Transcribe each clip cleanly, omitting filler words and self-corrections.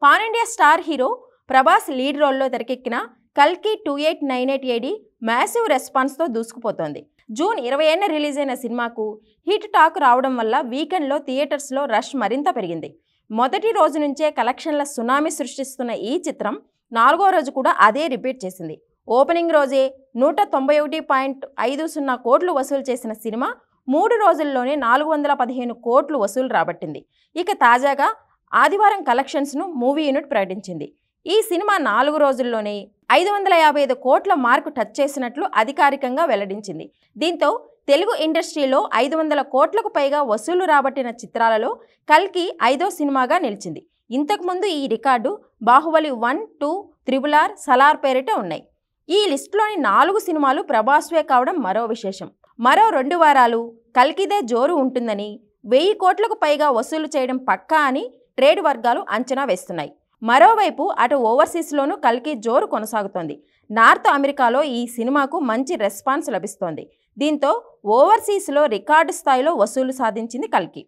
Pan India star hero Prabhas lead రోల్లో తెరకెక్కిన కల్కి 2898 AD మ్యాసివ్ రెస్పాన్స్తో దూసుకుపోతోంది. జూన్ 20న రిలీజ్ అయిన సినిమాకు హిట్ టాక్ రావడం వల్ల వీకెండ్లో థియేటర్స్లో రష్ మరింత పెరిగింది. మొదటి రోజు నుంచే కలెక్షన్ల సునామీ సృష్టిస్తున్న ఈ చిత్రం 4వ రోజు కూడా అదే రిపీట్ చేసింది. ఓపెనింగ్ రోజే 191.50 కోట్లు వసూలు చేసిన సినిమా 3 రోజుల్లోనే 415 కోట్లు వసూలు రాబట్టింది. ఇక తాజాగా ఆదివారం కలెక్షన్స్ను మూవీ యూనిట్ ప్రకటించింది. ఈ సినిమా 4 రోజుల్లోనే 555 కోట్ల మార్కు టచ్ చేసినట్లు అధికారికంగా వెల్లడించింది. దీంతో తెలుగు ఇండస్ట్రీలో 500 కోట్లకు పైగా వసూలు రాబట్టిన చిత్రాలలో కల్కి 5వ సినిమాగా నిలిచింది. ఇంతకుముందు ఈ రికార్డు బాహుబలి 1, 2, RRR, సలార్ పేరిట ఉన్నాయి. ఈ లిస్టులోని 4 సినిమాలు ప్రభాస్వే కావడం మరో విశేషం. మరో 2 వారాలు కల్కిదే జోరు ఉంటుందని, 1000 కోట్లకు పైగా వసూలు చేయడం పక్కా అని ట్రేడ్ వర్గాలు అంచనా వేస్తున్నాయి. మరోవైపు అటు ఓవర్సీస్లోనూ కల్కి జోరు కొనసాగుతోంది. నార్త్ అమెరికాలో ఈ సినిమాకు మంచి రెస్పాన్స్ లభిస్తోంది. దీంతో ఓవర్సీస్లో రికార్డు స్థాయిలో వసూలు సాధించింది కల్కి.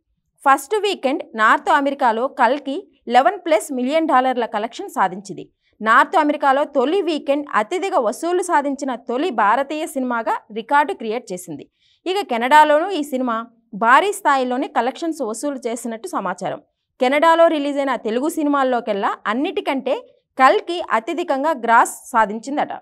ఫస్ట్ వీకెండ్ నార్త్ అమెరికాలో కల్కి $11+ మిలియన్ కలెక్షన్ సాధించింది. నార్త్ అమెరికాలో తొలి వీకెండ్ అత్యధిక వసూలు సాధించిన తొలి భారతీయ సినిమాగా రికార్డు క్రియేట్ చేసింది. ఇక కెనడాలోనూ ఈ సినిమా భారీ స్థాయిలోనే కలెక్షన్స్ వసూలు చేసినట్టు సమాచారం. కెనడాలో రిలీజ్ అయిన తెలుగు సినిమాల్లోకెల్లా అన్నిటికంటే కల్కి అత్యధికంగా గ్రాస్ సాధించిందట.